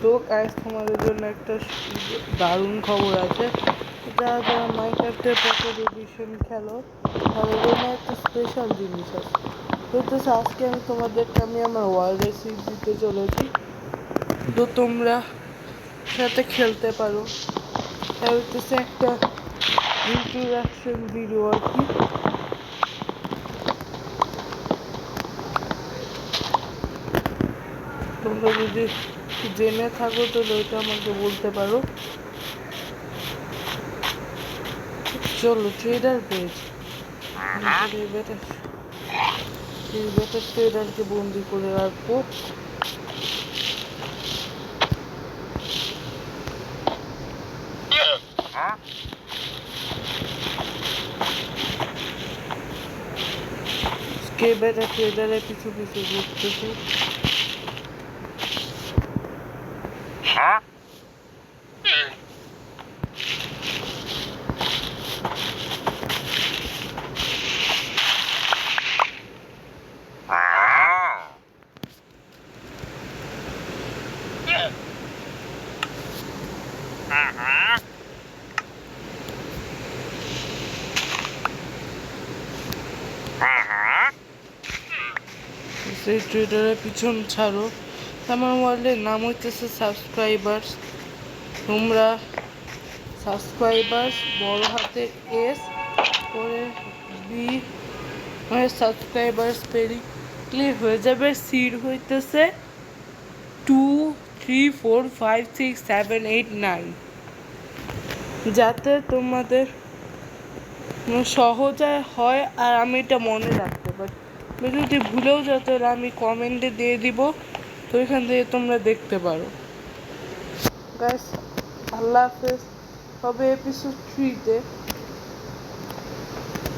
তো গাইস তোমাদের জন্য একটা দারুণ খবর আছে। যারা যারা মাইনক্রাফটের পকেট এডিশন খেলো তাদের জন্য একটা স্পেশাল জিনিস আছে। তো আজকে আমি তোমাদেরকে আমার ওয়ার্ল্ড রেসিপ দিতে চলেছি, তো তোমরা সাথে খেলতে পারো। তাই হচ্ছে একটা ইন্ট্রোডাকশন ভিডিও আর কি। তোমরা যদি জেনে থাকো তো ওইটা আমাকে বলতে পারো। চলো ট্রেডার পেজ, এই বেটার ট্রেডারকে বন্দি করে রাখবো। কে বেটার ট্রেডারের পিছু পিছু ঘুরতেছে। সেই ট্রেডারের পিছন ছাড়ো। আমার ওয়ার্ল্ডের নাম হইতেছে সাবস্ক্রাইবার্স। তোমরা সাবস্ক্রাইবার্স বড় হাতের এস করে বি মানে সাবস্ক্রাইবার্স পেরি ক্লিক হয়ে যাবে। সিড হইতেছে 2 3 4 5 6 7 8 9, যাতে তোমাদের সহজে হয় আর আমি এটা মনে রাখতে পারি। যদি ভুলেও যাতে আমি কমেন্টে দিয়ে দিব, তো এখান থেকে তোমরা দেখতে পারো। গাইস আল্লাহ হাফেজ, হবে এপিসোড 3-তে।